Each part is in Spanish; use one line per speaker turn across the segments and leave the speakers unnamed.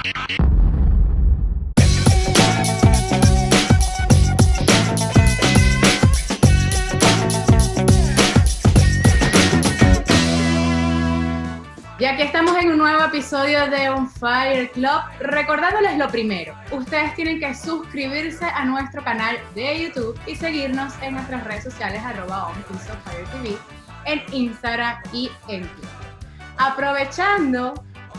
Y aquí estamos en un nuevo episodio de On Fire Club, recordándoles lo primero, ustedes tienen que suscribirse a nuestro canal de YouTube y seguirnos en nuestras redes sociales @OnFireTV, en Instagram y en Twitter. Aprovechando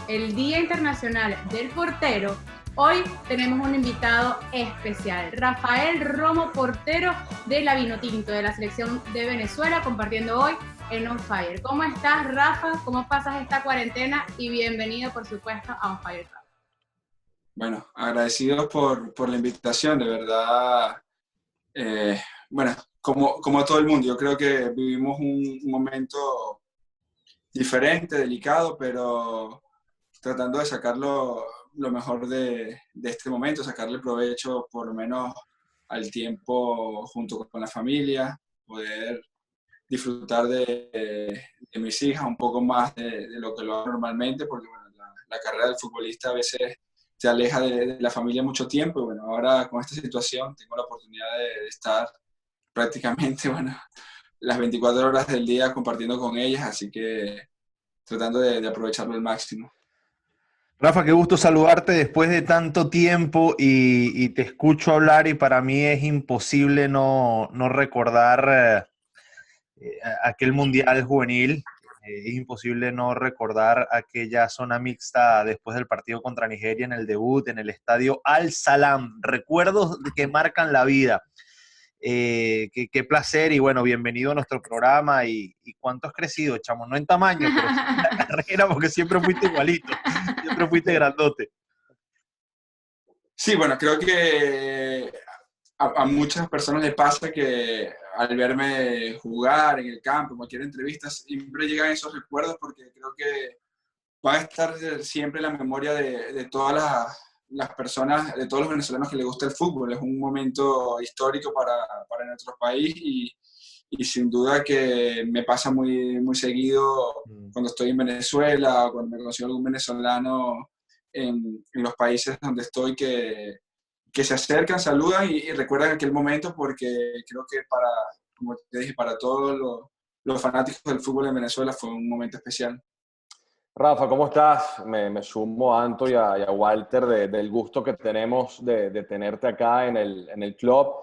el Día Internacional del Portero, hoy tenemos un invitado especial, Rafael Romo, portero de la Vinotinto, de la selección de Venezuela, compartiendo hoy en On Fire. ¿Cómo estás, Rafa? ¿Cómo pasas esta cuarentena? Y bienvenido, por supuesto, a On Fire Club.
Bueno, agradecidos por la invitación, de verdad. Bueno, como todo el mundo, yo creo que vivimos un momento diferente, delicado, pero tratando de sacar lo mejor de este momento, sacarle provecho por lo menos al tiempo junto con la familia, poder disfrutar de mis hijas un poco más de lo que lo hago normalmente, porque bueno, la carrera del futbolista a veces te aleja de la familia mucho tiempo, y bueno, ahora con esta situación tengo la oportunidad de estar prácticamente, bueno, las 24 horas del día compartiendo con ellas, así que tratando de aprovecharlo al máximo.
Rafa, qué gusto saludarte después de tanto tiempo y te escucho hablar y para mí es imposible no recordar aquel Mundial Juvenil. Es imposible no recordar aquella zona mixta después del partido contra Nigeria en el debut, en el estadio Al Salam. Recuerdos que marcan la vida. Qué placer y bueno, bienvenido a nuestro programa y cuánto has crecido, chamo, no en tamaño, pero sí en la carrera, porque siempre fuiste igualito, siempre fuiste grandote.
Sí, bueno, creo que a muchas personas les pasa que al verme jugar en el campo, en cualquier entrevista, siempre llegan esos recuerdos porque creo que va a estar siempre en la memoria de todas las personas, de todos los venezolanos que les gusta el fútbol. Es un momento histórico para nuestro país y sin duda que me pasa muy, muy seguido cuando estoy en Venezuela o cuando me consigo algún venezolano en los países donde estoy que se acercan, saludan y recuerdan aquel momento, porque creo que como te dije, para todos los fanáticos del fútbol en Venezuela fue un momento especial.
Rafa, ¿cómo estás? Me sumo a Anto y a Walter del gusto que tenemos de tenerte acá en el club.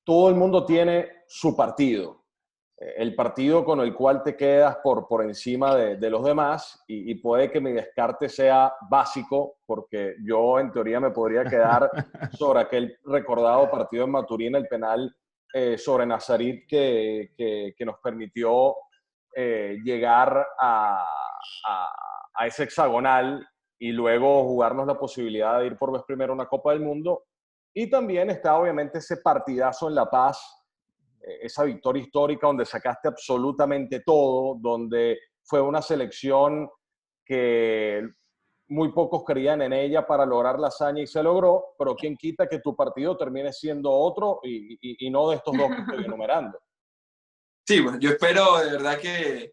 Todo el mundo tiene su partido, el partido con el cual te quedas por encima de los demás y puede que mi descarte sea básico porque yo en teoría me podría quedar sobre aquel recordado partido en Maturín, el penal sobre Nazarit que nos permitió llegar a ese hexagonal y luego jugarnos la posibilidad de ir por vez primera a una Copa del Mundo. Y también está obviamente ese partidazo en La Paz, esa victoria histórica donde sacaste absolutamente todo, donde fue una selección que muy pocos creían en ella para lograr la hazaña y se logró, pero quién quita que tu partido termine siendo otro y no de estos dos que estoy enumerando.
Sí, bueno, yo espero de verdad que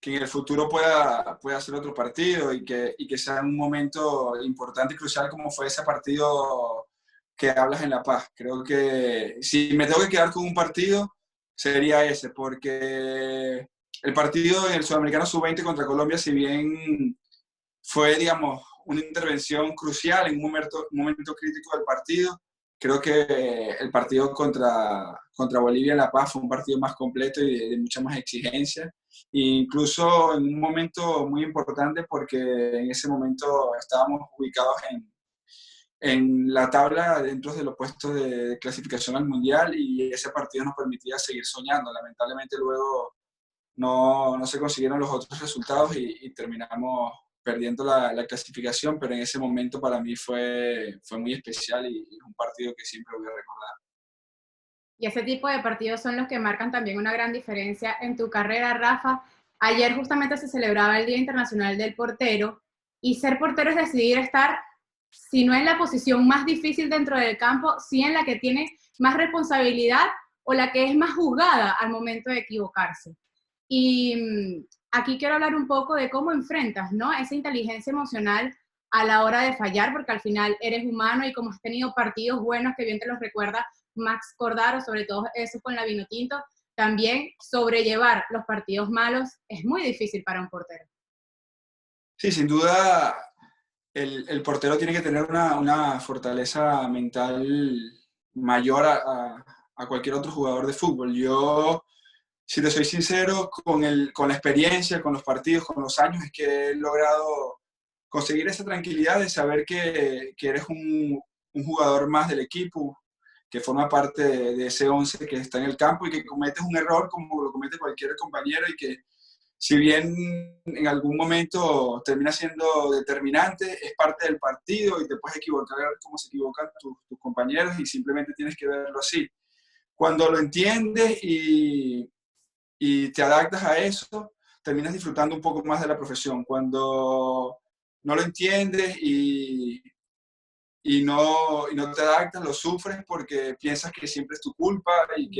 en el futuro pueda ser otro partido y que sea un momento importante y crucial como fue ese partido que hablas en La Paz. Creo que si me tengo que quedar con un partido, sería ese, porque el partido en el Sudamericano Sub-20 contra Colombia, si bien fue, digamos, una intervención crucial en un momento crítico del partido, creo que el partido contra Bolivia en La Paz fue un partido más completo y de mucha más exigencia, e incluso en un momento muy importante porque en ese momento estábamos ubicados en la tabla dentro de los puestos de clasificación al Mundial y ese partido nos permitía seguir soñando. Lamentablemente luego no se consiguieron los otros resultados y terminamos perdiendo la clasificación, pero en ese momento para mí fue muy especial y es un partido que siempre voy a recordar.
Y ese tipo de partidos son los que marcan también una gran diferencia en tu carrera, Rafa. Ayer justamente se celebraba el Día Internacional del Portero y ser portero es decidir estar, si no en la posición más difícil dentro del campo, sí en la que tiene más responsabilidad o la que es más juzgada al momento de equivocarse. Y aquí quiero hablar un poco de cómo enfrentas, ¿no?, esa inteligencia emocional a la hora de fallar, porque al final eres humano y como has tenido partidos buenos, que bien te los recuerda Max Cordaro, sobre todo eso con la Vinotinto, también sobrellevar los partidos malos es muy difícil para un portero.
Sí, sin duda el portero tiene que tener una fortaleza mental mayor a cualquier otro jugador de fútbol. Yo, si te soy sincero, con la experiencia, con los partidos, con los años, es que he logrado conseguir esa tranquilidad de saber que eres un jugador más del equipo, que forma parte de ese 11 que está en el campo y que cometes un error como lo comete cualquier compañero y que si bien en algún momento termina siendo determinante, es parte del partido y te puedes equivocar como se equivocan tus compañeros y simplemente tienes que verlo así. Cuando lo entiendes y te adaptas a eso, terminas disfrutando un poco más de la profesión. Cuando no lo entiendes y no te adaptas, lo sufres porque piensas que siempre es tu culpa y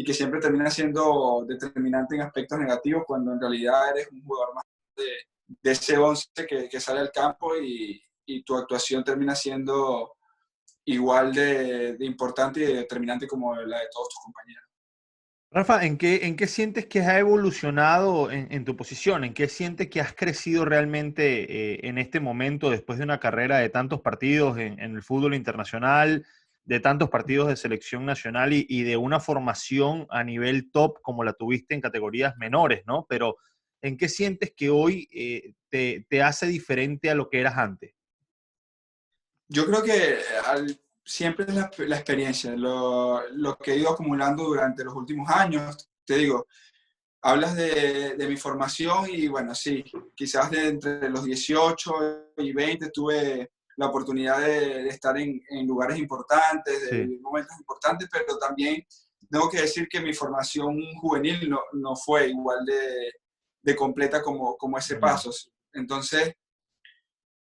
que siempre termina siendo determinante en aspectos negativos, cuando en realidad eres un jugador más de ese 11 que sale al campo y tu actuación termina siendo igual de importante y de determinante como la de todos tus compañeros.
Rafa, ¿en qué sientes que has evolucionado en tu posición? ¿En qué sientes que has crecido realmente en este momento después de una carrera de tantos partidos en el fútbol internacional, de tantos partidos de selección nacional y de una formación a nivel top como la tuviste en categorías menores, ¿no? Pero ¿en qué sientes que hoy te hace diferente a lo que eras antes?
Yo creo que siempre es la experiencia, lo que he ido acumulando durante los últimos años. Te digo, hablas de mi formación y bueno, sí, quizás de entre los 18 y 20 tuve la oportunidad de estar en lugares importantes, de
Sí.
vivir momentos importantes, pero también tengo que decir que mi formación juvenil no fue igual de completa como ese paso. Entonces,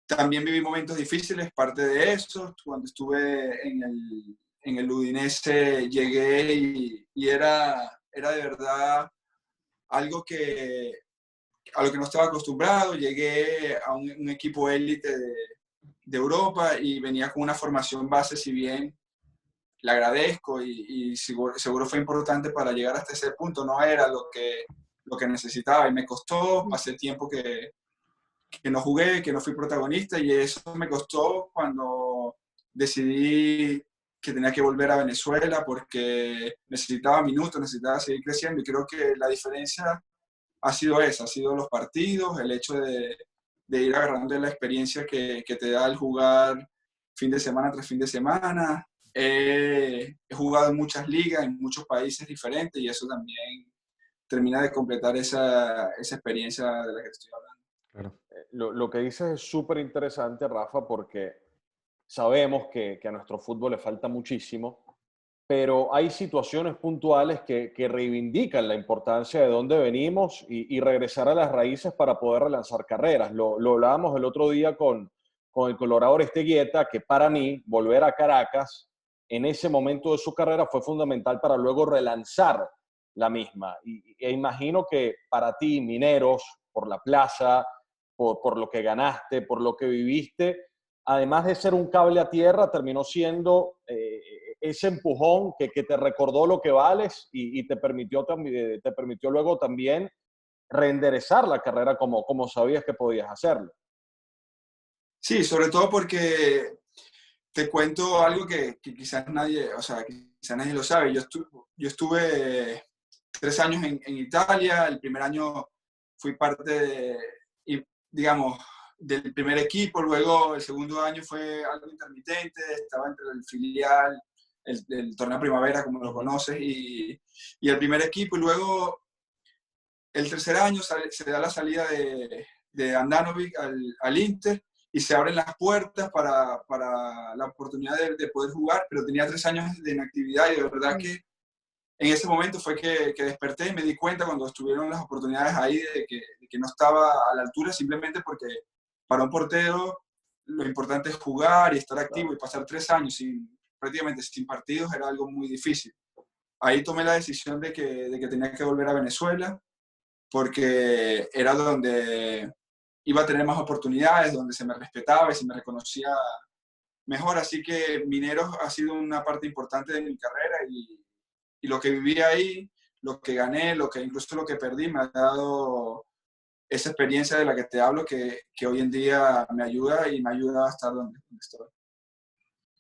también viví momentos difíciles, parte de eso. Cuando estuve en el Udinese llegué y era de verdad algo a lo que no estaba acostumbrado. Llegué a un equipo élite de Europa y venía con una formación base, si bien le agradezco y seguro fue importante para llegar hasta ese punto, no era lo que necesitaba y me costó, pasé tiempo que no jugué, que no fui protagonista y eso me costó cuando decidí que tenía que volver a Venezuela porque necesitaba minutos, necesitaba seguir creciendo y creo que la diferencia ha sido esa, ha sido los partidos, el hecho de ir agarrando la experiencia que te da el jugar fin de semana tras fin de semana. He jugado en muchas ligas, en muchos países diferentes y eso también termina de completar esa experiencia de la que te estoy hablando.
Claro. Lo que dices es súper interesante, Rafa, porque sabemos que a nuestro fútbol le falta muchísimo, pero hay situaciones puntuales que reivindican la importancia de dónde venimos y regresar a las raíces para poder relanzar carreras. Lo hablábamos el otro día con el Colorado Oresteguieta, que para mí volver a Caracas en ese momento de su carrera fue fundamental para luego relanzar la misma. E imagino que para ti, Mineros, por la plaza, por lo que ganaste, por lo que viviste, además de ser un cable a tierra, terminó siendo ese empujón que te recordó lo que vales y te permitió luego también reenderezar la carrera como sabías que podías hacerlo.
Sí, sobre todo porque te cuento algo que quizás nadie, o sea, quizás nadie lo sabe. Yo estuve 3 años en Italia, el primer año fui parte digamos, del primer equipo, luego el segundo año fue algo intermitente, estaba entre el filial, el torneo primavera, como lo conoces, y el primer equipo, y luego el tercer año se da la salida de Andanovic al Inter, y se abren las puertas para la oportunidad de poder jugar, pero tenía 3 años de inactividad y de verdad que en ese momento fue que desperté y me di cuenta cuando estuvieron las oportunidades ahí de que no estaba a la altura, simplemente porque para un portero lo importante es jugar y estar activo y pasar 3 años prácticamente sin partidos era algo muy difícil. Ahí tomé la decisión de que tenía que volver a Venezuela porque era donde iba a tener más oportunidades, donde se me respetaba y se me reconocía mejor. Así que Mineros ha sido una parte importante de mi carrera y lo que viví ahí, lo que gané, incluso lo que perdí, me ha dado esa experiencia de la que te hablo que hoy en día me ayuda y me ayuda a estar donde estoy.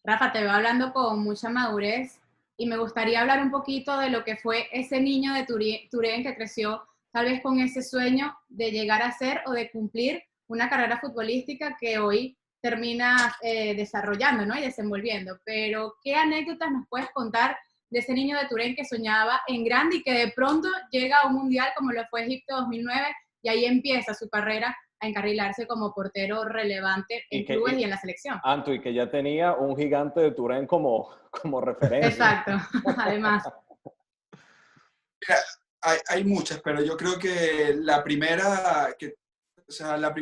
Rafa, te veo hablando con mucha madurez y me gustaría hablar un poquito de lo que fue ese niño de Turén que creció tal vez con ese sueño de llegar a ser o de cumplir una carrera futbolística que hoy termina desarrollando, ¿no? Y desenvolviendo. Pero, ¿qué anécdotas nos puedes contar de ese niño de Turén que soñaba en grande y que de pronto llega a un mundial como lo fue Egipto 2009 y ahí empieza su carrera a encarrilarse como portero relevante en clubes y en la selección?
Anto, y que ya tenía un gigante de Turén como referencia.
Exacto, además.
Mira, hay muchas, pero yo creo que la primera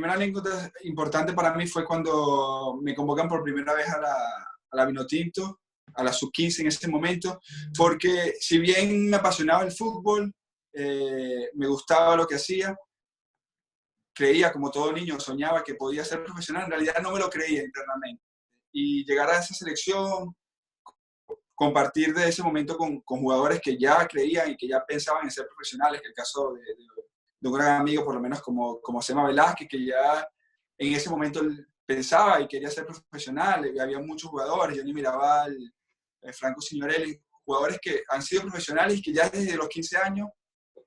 anécdota importante para mí fue cuando me convocan por primera vez a la Vinotinto, a la sub-15 en ese momento, porque si bien me apasionaba el fútbol, me gustaba lo que hacía, creía, como todo niño, soñaba que podía ser profesional, en realidad no me lo creía internamente. Y llegar a esa selección, compartir de ese momento con jugadores que ya creían y que ya pensaban en ser profesionales, que el caso de un gran amigo, por lo menos como Sema Velázquez, que ya en ese momento pensaba y quería ser profesional, y había muchos jugadores, yo ni miraba al Franco Signorelli, jugadores que han sido profesionales y que ya desde los 15 años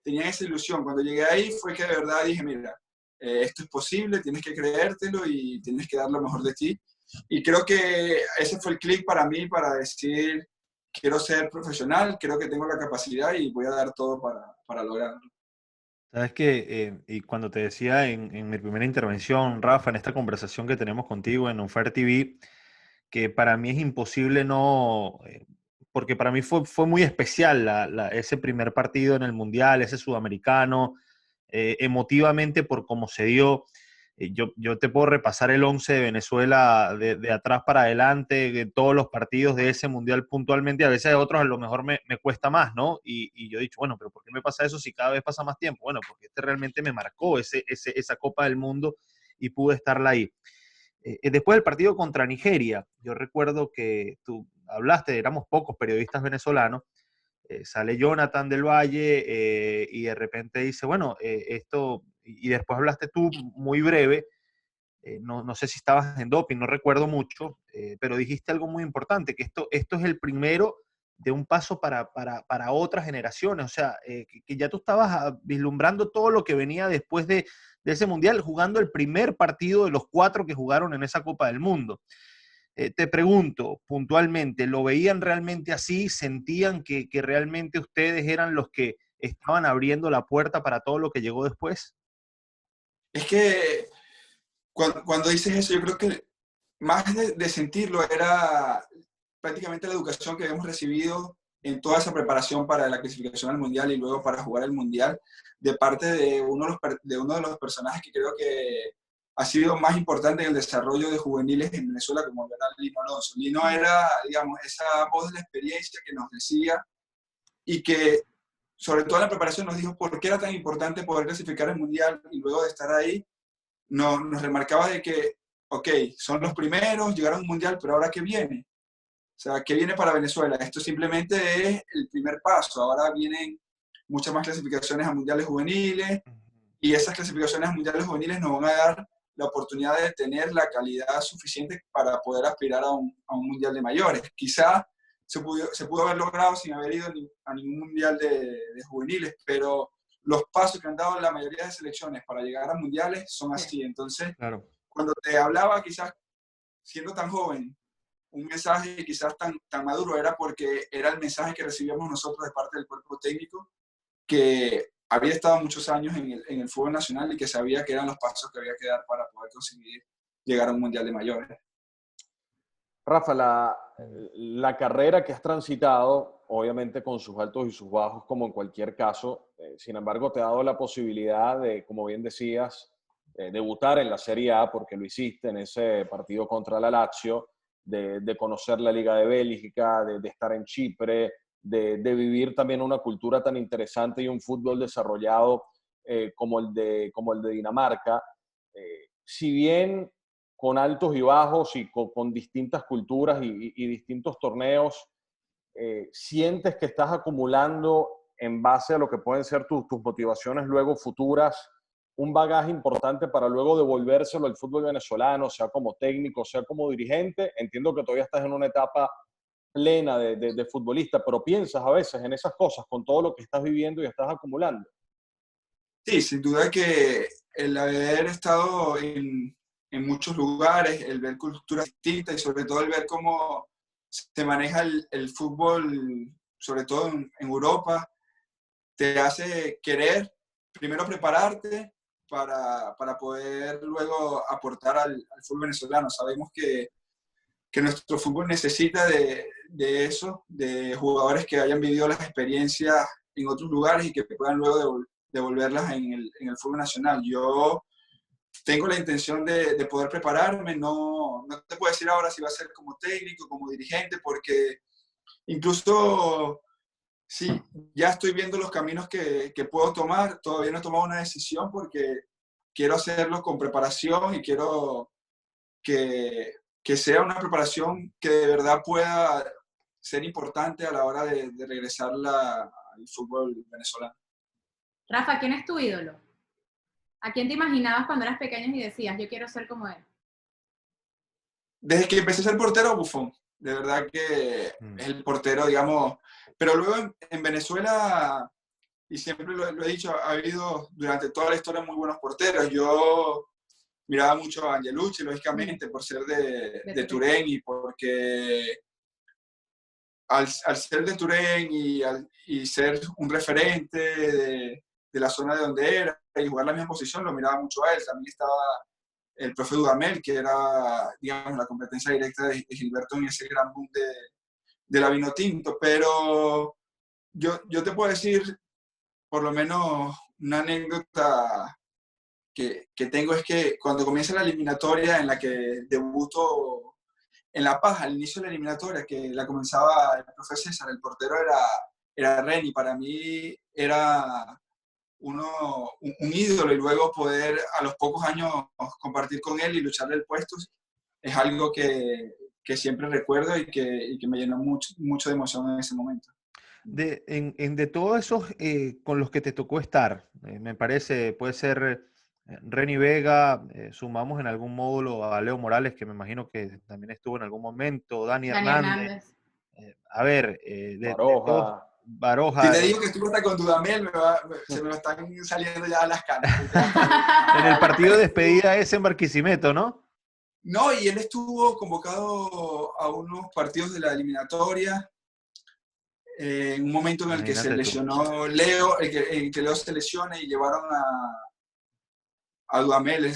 tenían esa ilusión. Cuando llegué ahí fue que de verdad dije, mira, esto es posible, tienes que creértelo y tienes que dar lo mejor de ti. Y creo que ese fue el clic para mí, para decir, quiero ser profesional, creo que tengo la capacidad y voy a dar todo para lograrlo.
Sabes que, y cuando te decía en mi primera intervención, Rafa, en esta conversación que tenemos contigo en Unfair TV, que para mí es imposible no, porque para mí fue muy especial ese primer partido en el Mundial, ese sudamericano, emotivamente por cómo se dio. Yo te puedo repasar el 11 de Venezuela de atrás para adelante, de todos los partidos de ese Mundial puntualmente. A veces a otros a lo mejor me cuesta más, ¿no? Y yo he dicho, bueno, pero ¿por qué me pasa eso si cada vez pasa más tiempo? Bueno, porque este realmente me marcó esa Copa del Mundo y pude estarla ahí. Después del partido contra Nigeria, yo recuerdo que tú hablaste, éramos pocos periodistas venezolanos, sale Jonathan del Valle y de repente dice, bueno, esto, y después hablaste tú muy breve, no sé si estabas en doping, no recuerdo mucho, pero dijiste algo muy importante, que esto es el primero de un paso para otras generaciones, o sea, que ya tú estabas vislumbrando todo lo que venía después de ese Mundial, jugando el primer partido de los 4 que jugaron en esa Copa del Mundo. Te pregunto puntualmente, ¿lo veían realmente así? ¿Sentían que realmente ustedes eran los que estaban abriendo la puerta para todo lo que llegó después?
Es que cuando dices eso, yo creo que más de sentirlo era prácticamente la educación que habíamos recibido en toda esa preparación para la clasificación al Mundial y luego para jugar el Mundial, de parte de uno de los personajes que creo que ha sido más importante en el desarrollo de juveniles en Venezuela, como era Lino Alonso. Lino era, digamos, esa voz de la experiencia que nos decía y que, sobre todo en la preparación, nos dijo por qué era tan importante poder clasificar el Mundial y luego de estar ahí, nos remarcaba de que, ok, son los primeros, llegaron a un Mundial, pero ahora ¿qué viene? O sea, ¿qué viene para Venezuela? Esto simplemente es el primer paso. Ahora vienen muchas más clasificaciones a mundiales juveniles y esas clasificaciones a mundiales juveniles nos van a dar la oportunidad de tener la calidad suficiente para poder aspirar a un mundial de mayores. Quizá se pudo haber logrado sin haber ido a ningún mundial de juveniles, pero los pasos que han dado la mayoría de selecciones para llegar a mundiales son así. Entonces,
Claro.
cuando te hablaba, quizás siendo tan joven, un mensaje quizás tan maduro, era porque era el mensaje que recibíamos nosotros de parte del cuerpo técnico, que había estado muchos años en el fútbol nacional y que sabía que eran los pasos que había que dar para poder conseguir llegar a un mundial de mayores.
Rafa, la carrera que has transitado, obviamente con sus altos y sus bajos, como en cualquier caso, sin embargo, te ha dado la posibilidad de, como bien decías, debutar en la Serie A, porque lo hiciste en ese partido contra la Lazio, de conocer la Liga de Bélgica, de estar en Chipre, de vivir también una cultura tan interesante y un fútbol desarrollado como el de Dinamarca. Si bien con altos y bajos y con distintas culturas y distintos torneos, sientes que estás acumulando en base a lo que pueden ser tus motivaciones luego futuras, un bagaje importante para luego devolvérselo al fútbol venezolano, sea como técnico, sea como dirigente. Entiendo que todavía estás en una etapa plena de futbolista, pero piensas a veces en esas cosas con todo lo que estás viviendo y estás acumulando.
Sí, sin duda que el haber estado en muchos lugares, el ver culturas distintas y sobre todo el ver cómo se maneja el fútbol, sobre todo en Europa, te hace querer primero prepararte para poder luego aportar al fútbol venezolano. Sabemos que nuestro fútbol necesita de eso, de jugadores que hayan vivido las experiencias en otros lugares y que puedan luego devolverlas en el fútbol nacional. Yo tengo la intención de poder prepararme, no te puedo decir ahora si va a ser como técnico, como dirigente, porque incluso sí, ya estoy viendo los caminos que puedo tomar, todavía no he tomado una decisión porque quiero hacerlo con preparación y quiero que sea una preparación que de verdad pueda ser importante a la hora de regresar al fútbol venezolano.
Rafa, ¿quién es tu ídolo? ¿A quién te imaginabas cuando eras pequeño y decías, yo quiero ser como él?
Desde que empecé a ser portero, Buffon. De verdad que es el portero, digamos. Pero luego en Venezuela, y siempre lo he dicho, ha habido durante toda la historia muy buenos porteros. Yo miraba mucho a Angelucci, lógicamente, por ser de Turén y porque al ser de Turén y ser un referente de la zona de donde era y jugar la misma posición, lo miraba mucho a él. También estaba el profe Dudamel, que era, digamos, la competencia directa de Gilberto en ese gran boom de la Vinotinto. Pero yo te puedo decir, por lo menos, una anécdota que tengo es que cuando comienza la eliminatoria en la que debuto en La Paz, al inicio de la eliminatoria, que la comenzaba el profe César, el portero era Reni. Para mí era un ídolo, y luego poder a los pocos años compartir con él y lucharle el puesto es algo que siempre recuerdo y que me llenó mucho de emoción en ese momento.
De todos esos con los que te tocó estar, me parece, puede ser Reni Vega, sumamos en algún módulo a Leo Morales, que me imagino que también estuvo en algún momento, Dani Hernández. A ver, de todos, Baroja.
Si te digo que estuvo hasta con Dudamel, se me lo están saliendo ya las canas.
En el partido de despedida ese en Barquisimeto, ¿no?
No, y él estuvo convocado a unos partidos de la eliminatoria en un momento en el que se lesionó Leo, en que Leo se lesiona y llevaron a Dudamel. Él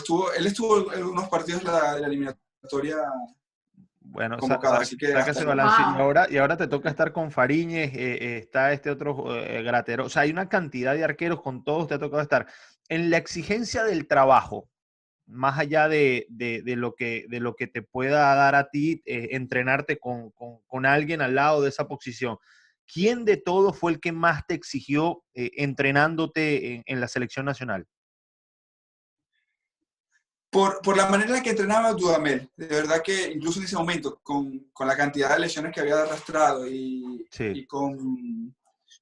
estuvo en unos partidos de la eliminatoria.
Bueno,
así que
saca ese balance. Y ahora te toca estar con Fariñez, está este otro Gratero. O sea, hay una cantidad de arqueros, con todos te ha tocado estar. En la exigencia del trabajo, más allá de lo que te pueda dar a ti, entrenarte con alguien al lado de esa posición, ¿quién de todos fue el que más te exigió entrenándote en la selección nacional?
Por la manera en que entrenaba Dudamel, de verdad que incluso en ese momento, con la cantidad de lesiones que había arrastrado y con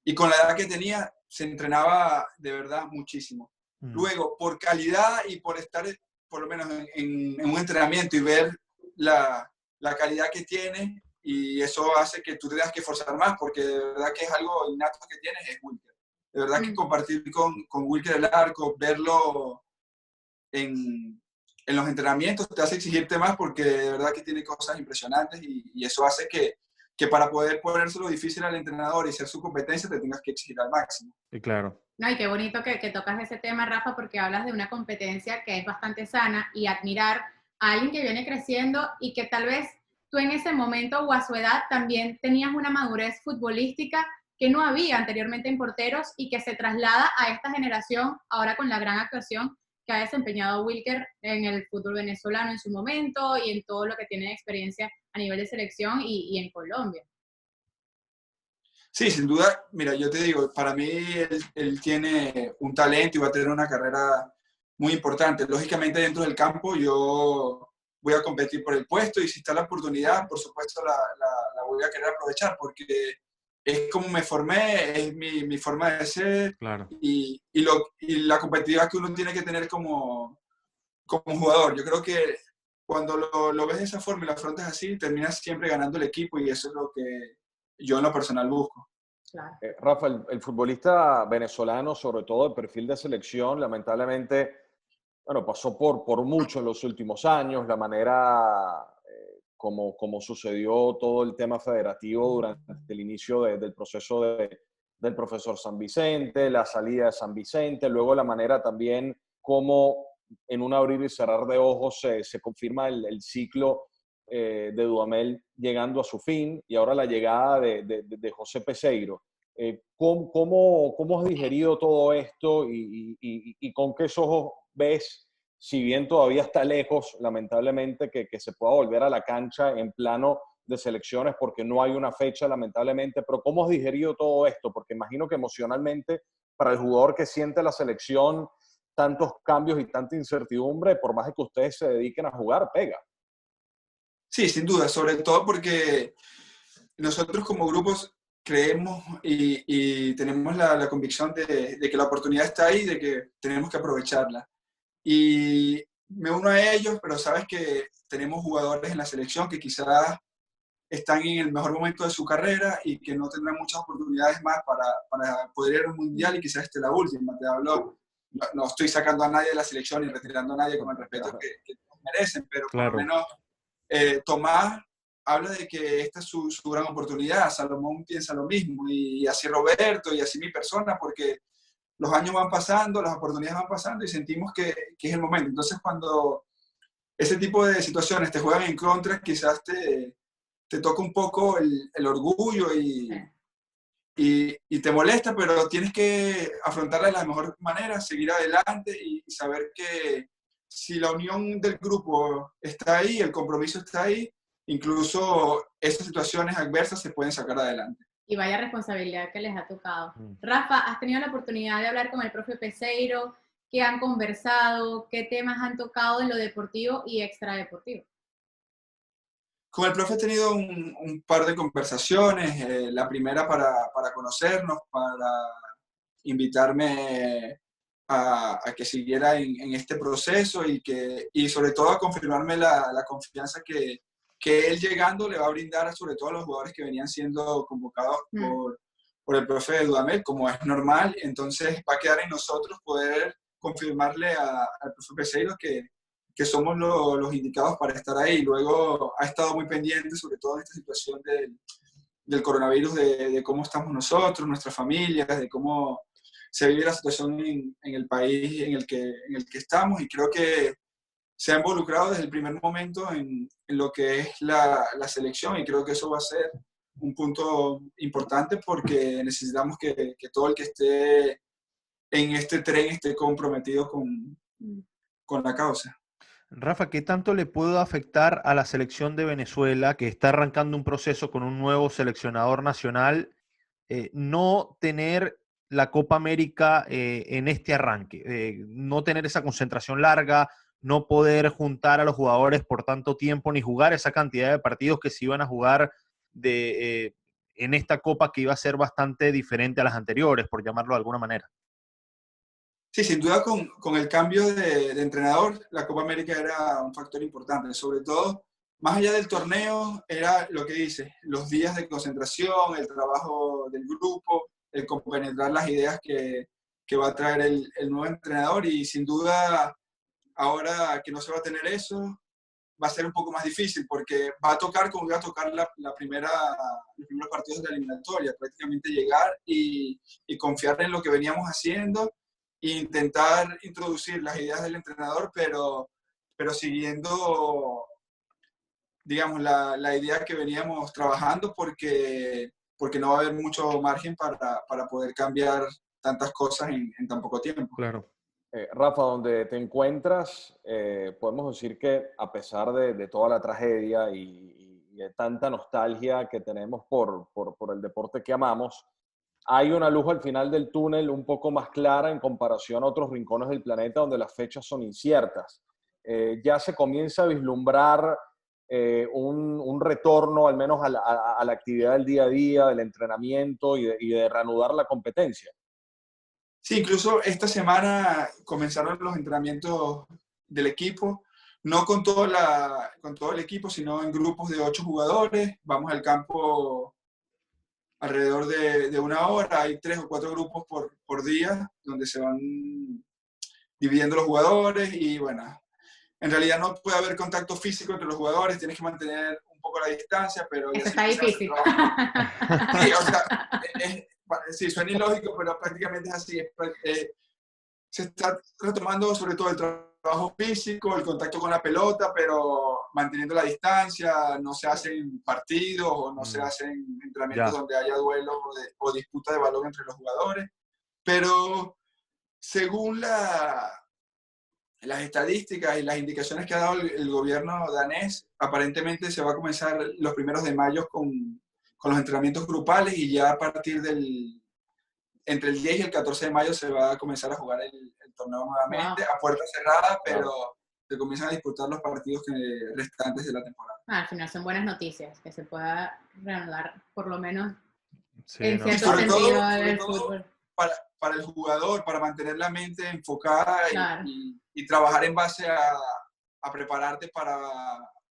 la edad que tenía, se entrenaba de verdad muchísimo. Luego, por calidad y por estar por lo menos en un entrenamiento y ver la calidad que tiene, y eso hace que tú tengas que esforzar más, porque de verdad que es algo innato que tienes, es Wilker. De verdad que compartir con Wilker el arco, verlo en los entrenamientos te hace exigirte más, porque de verdad que tiene cosas impresionantes y eso hace que para poder ponérselo difícil al entrenador y ser su competencia te tengas que exigir al máximo.
Sí, claro.
No, y qué bonito que tocas ese tema, Rafa, porque hablas de una competencia que es bastante sana y admirar a alguien que viene creciendo y que tal vez tú en ese momento o a su edad también tenías una madurez futbolística que no había anteriormente en porteros y que se traslada a esta generación ahora con la gran actuación que ha desempeñado Wilker en el fútbol venezolano en su momento y en todo lo que tiene de experiencia a nivel de selección y en Colombia.
Sí, sin duda. Mira, yo te digo, para mí él tiene un talento y va a tener una carrera muy importante. Lógicamente dentro del campo yo voy a competir por el puesto y si está la oportunidad, por supuesto la voy a querer aprovechar porque es como me formé, es mi forma de ser
Claro.
y la competitividad que uno tiene que tener como jugador. Yo creo que cuando lo ves de esa forma y lo afrontas así, terminas siempre ganando el equipo y eso es lo que yo en lo personal busco.
Claro.
Rafa, el futbolista venezolano, sobre todo el perfil de selección, lamentablemente, bueno, pasó por mucho en los últimos años, la manera como sucedió todo el tema federativo durante el inicio del proceso del profesor San Vicente, la salida de San Vicente, luego la manera también como en un abrir y cerrar de ojos se confirma el ciclo de Dudamel llegando a su fin y ahora la llegada de José Peseiro. ¿Cómo has digerido todo esto y con qué ojos ves, si bien todavía está lejos, lamentablemente, que se pueda volver a la cancha en plano de selecciones porque no hay una fecha, lamentablemente, pero cómo has digerido todo esto? Porque imagino que emocionalmente, para el jugador que siente la selección, tantos cambios y tanta incertidumbre, por más de que ustedes se dediquen a jugar, pega.
Sí, sin duda, sobre todo porque nosotros como grupos creemos y tenemos la convicción de que la oportunidad está ahí, de que tenemos que aprovecharla. Y me uno a ellos, pero sabes que tenemos jugadores en la selección que quizás están en el mejor momento de su carrera y que no tendrán muchas oportunidades más para poder ir a un mundial y quizás esté la última. Te hablo, no estoy sacando a nadie de la selección ni retirando a nadie con el respeto que merecen, pero por lo
Claro.
menos Tomás habla de que esta es su gran oportunidad, Salomón piensa lo mismo y así Roberto y así mi persona, porque los años van pasando, las oportunidades van pasando y sentimos que es el momento. Entonces cuando ese tipo de situaciones te juegan en contra, quizás te toca un poco el orgullo y te molesta, pero tienes que afrontarla de la mejor manera, seguir adelante y saber que si la unión del grupo está ahí, el compromiso está ahí, incluso esas situaciones adversas se pueden sacar adelante.
Y vaya responsabilidad que les ha tocado. Rafa, ¿has tenido la oportunidad de hablar con el profe Peseiro? ¿Qué han conversado? ¿Qué temas han tocado en lo deportivo y extradeportivo?
Con el profe he tenido un par de conversaciones, la primera para conocernos, para invitarme a que siguiera en este proceso y sobre todo a confirmarme la confianza que él llegando le va a brindar sobre todo a los jugadores que venían siendo convocados por el profe de Dudamel, como es normal. Entonces va a quedar en nosotros poder confirmarle al profe Peseiro que somos los indicados para estar ahí. Luego ha estado muy pendiente, sobre todo en esta situación del coronavirus, de cómo estamos nosotros, nuestras familias, de cómo se vive la situación en el país en el que estamos, y creo que se ha involucrado desde el primer momento en lo que es la selección, y creo que eso va a ser un punto importante porque necesitamos que todo el que esté en este tren esté comprometido con la causa.
Rafa, ¿qué tanto le puede afectar a la selección de Venezuela, que está arrancando un proceso con un nuevo seleccionador nacional, no tener la Copa América en este arranque? No tener esa concentración larga, no poder juntar a los jugadores por tanto tiempo, ni jugar esa cantidad de partidos que se iban a jugar en esta Copa, que iba a ser bastante diferente a las anteriores, por llamarlo de alguna manera.
Sí, sin duda con el cambio de entrenador, la Copa América era un factor importante, sobre todo, más allá del torneo, era lo que dice, los días de concentración, el trabajo del grupo, el compenetrar las ideas que va a traer el nuevo entrenador, y sin duda, ahora que no se va a tener eso, va a ser un poco más difícil, porque va a tocar como iba a tocar los primeros partidos de la eliminatoria, prácticamente llegar y confiar en lo que veníamos haciendo e intentar introducir las ideas del entrenador, pero siguiendo, digamos, la idea que veníamos trabajando, porque no va a haber mucho margen para poder cambiar tantas cosas en tan poco tiempo.
Claro.
Rafa, donde te encuentras, podemos decir que a pesar de toda la tragedia y de tanta nostalgia que tenemos por el deporte que amamos, hay una luz al final del túnel un poco más clara en comparación a otros rincones del planeta donde las fechas son inciertas. Ya se comienza a vislumbrar un retorno al menos a la actividad del día a día, del entrenamiento y de reanudar la competencia.
Sí, incluso esta semana comenzaron los entrenamientos del equipo, no con todo el equipo, sino en grupos de 8 jugadores. Vamos al campo alrededor de 1 hora, hay 3 o 4 grupos por día, donde se van dividiendo los jugadores y bueno, en realidad no puede haber contacto físico entre los jugadores, tienes que mantener un poco la distancia, pero...
Eso está difícil.
Sí, o sea, sí, suena ilógico, pero prácticamente es así. Se está retomando sobre todo el trabajo físico, el contacto con la pelota, pero manteniendo la distancia, no se hacen partidos o no se hacen entrenamientos donde haya duelos o disputa de balón entre los jugadores. Pero según las estadísticas y las indicaciones que ha dado el gobierno danés, aparentemente se va a comenzar los primeros de mayo con los entrenamientos grupales y ya a partir entre el 10 y el 14 de mayo se va a comenzar a jugar el torneo nuevamente, a puerta cerrada, pero se comienzan a disputar los partidos restantes de la temporada.
Al final son buenas noticias, que se pueda reanudar por lo menos
Sí,
en
¿no?
cierto
sobre
sentido
todo
el fútbol.
Para el jugador, para mantener la mente enfocada
Claro.
y trabajar en base a prepararte para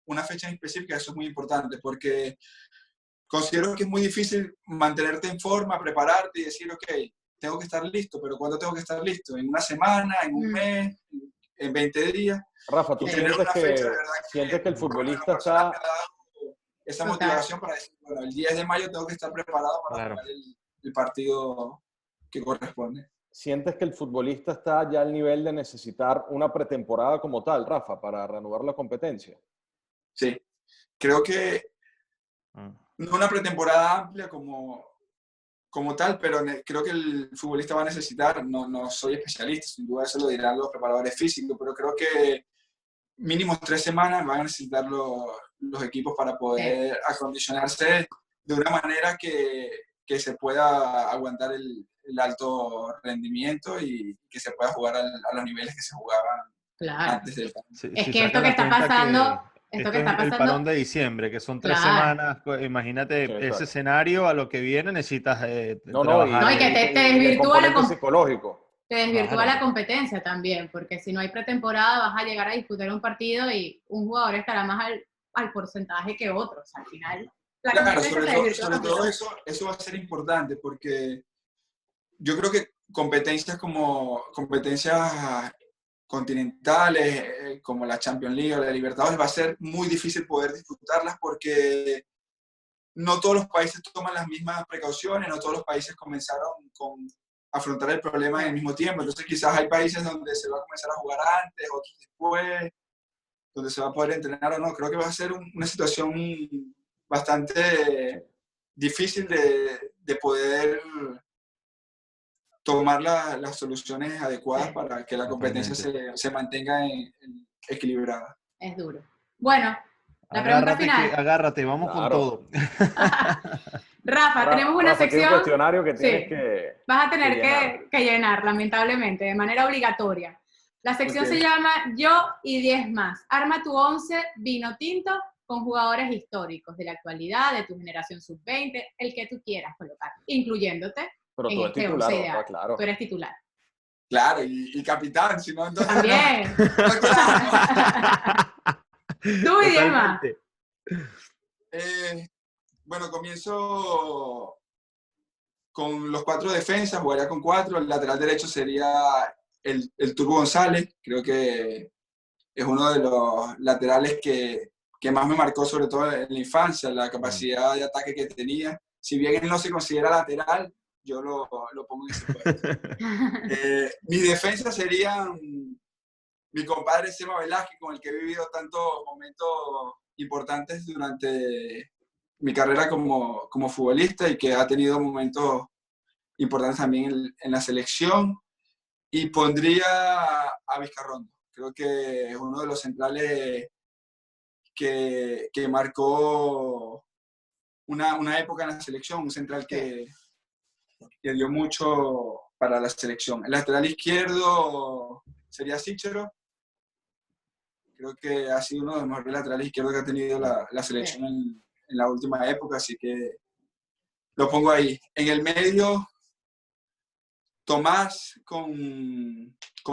una fecha en específica, eso es muy importante, porque considero que es muy difícil mantenerte en forma, prepararte y decir, ok, tengo que estar listo, pero ¿cuándo tengo que estar listo? ¿En una semana? ¿En un mes? ¿En 20 días?
Rafa, ¿tú sientes que el futbolista está...
Esa motivación para decir, bueno, el 10 de mayo tengo que estar preparado para jugar el partido que corresponde.
¿Sientes que el futbolista está ya al nivel de necesitar una pretemporada como tal, Rafa, para reanudar la competencia?
Sí, creo que no una pretemporada amplia como tal, pero creo que el futbolista va a necesitar, no soy especialista, sin duda eso lo dirán los preparadores físicos, pero creo que mínimo 3 semanas van a necesitar los equipos para poder acondicionarse de una manera que se pueda aguantar el alto rendimiento y que se pueda jugar a los niveles que se jugaban antes del cambio.
Sí,
Es
si
que esto
sacas
que
la
está
cuenta
pasando...
Esto es el parón de diciembre, que son 3 semanas. Imagínate ese escenario, a lo que viene necesitas trabajar.
No, y que te desvirtúa
psicológico.
Te desvirtúa la competencia también, porque si no hay pretemporada vas a llegar a disputar un partido y un jugador estará más al porcentaje que otros. Al final,
claro, sobre todo eso va a ser importante, porque yo creo que competencias continentales, como la Champions League o la Libertadores, va a ser muy difícil poder disputarlas porque no todos los países toman las mismas precauciones, no todos los países comenzaron con afrontar el problema en el mismo tiempo. Entonces quizás hay países donde se va a comenzar a jugar antes, otros después, donde se va a poder entrenar o no. Creo que va a ser una situación bastante difícil de poder tomar las soluciones adecuadas para que la competencia se mantenga equilibrada.
Es duro. Bueno, la pregunta final.
Agárrate, vamos con todo.
Rafa, tenemos una sección.
Un cuestionario que tienes que
vas a tener que llenar, lamentablemente, de manera obligatoria. La sección se llama Yo y 10 más. Arma tu 11 vino tinto con jugadores históricos de la actualidad, de tu generación sub-20, el que tú quieras colocar, incluyéndote.
Pero tú eres titular, claro.
Tú eres titular.
Claro, y capitán, si no, entonces...
También. Tú y 10 más.
Bueno, comienzo con los 4 defensas, jugaría con 4. El lateral derecho sería el Turbo González. Creo que es uno de los laterales que más me marcó, sobre todo en la infancia, la capacidad de ataque que tenía. Si bien él no se considera lateral, yo lo pongo en ese puesto. Mi defensa sería mi compadre Sema Velázquez, con el que he vivido tantos momentos importantes durante mi carrera como futbolista y que ha tenido momentos importantes también en la selección. Y pondría a Vizcarrondo. Creo que es uno de los centrales que marcó una época en la selección, un central que que dio mucho para la selección. El lateral izquierdo sería Sichero. Creo que ha sido uno de los mejores laterales izquierdos que ha tenido la selección en la última época, así que lo pongo ahí. En el medio, Tomás con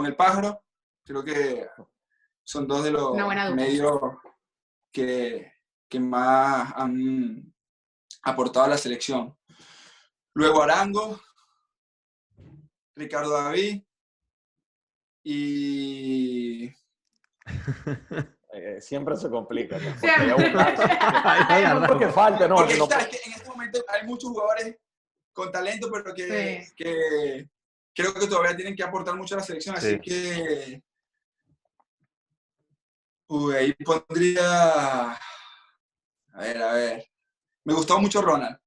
el Pájaro. Creo que son dos de los medios que más han aportado a la selección. Luego Arango, Ricardo David y...
Siempre se complica. ¿No?
Porque
falte, ¿no?
Porque sabes que en este momento hay muchos jugadores con talento, pero que creo que todavía tienen que aportar mucho a la selección, así que ahí pondría... A ver. Me gustó mucho Ronald.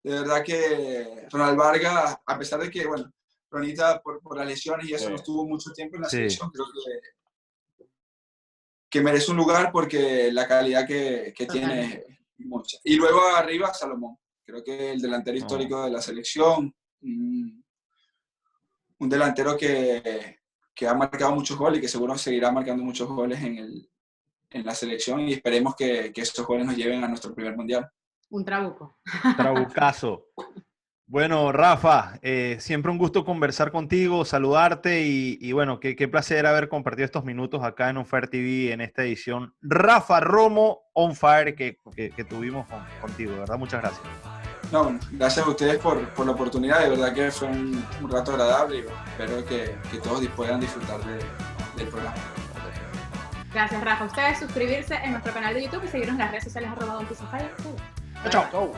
De verdad que Ronald Vargas, a pesar de que, bueno, Ronita por las lesiones y eso no estuvo mucho tiempo en la selección, creo que merece un lugar porque la calidad que tiene es mucha. Y luego arriba, Salomón. Creo que el delantero histórico de la selección, un delantero que ha marcado muchos goles y que seguro seguirá marcando muchos goles en la selección, y esperemos que esos goles nos lleven a nuestro primer mundial.
Un trabuco.
Trabucazo. Bueno, Rafa, siempre un gusto conversar contigo, saludarte y bueno, qué placer haber compartido estos minutos acá en On Fire TV en esta edición Rafa Romo On Fire que tuvimos contigo, ¿verdad? Muchas gracias.
No, bueno, gracias a ustedes por la oportunidad, de verdad que fue un rato agradable y espero que todos puedan disfrutar del programa.
Gracias, Rafa. Ustedes suscribirse en nuestro canal de YouTube y seguirnos en las redes sociales @DonPieceFire.
Chao.
Chao.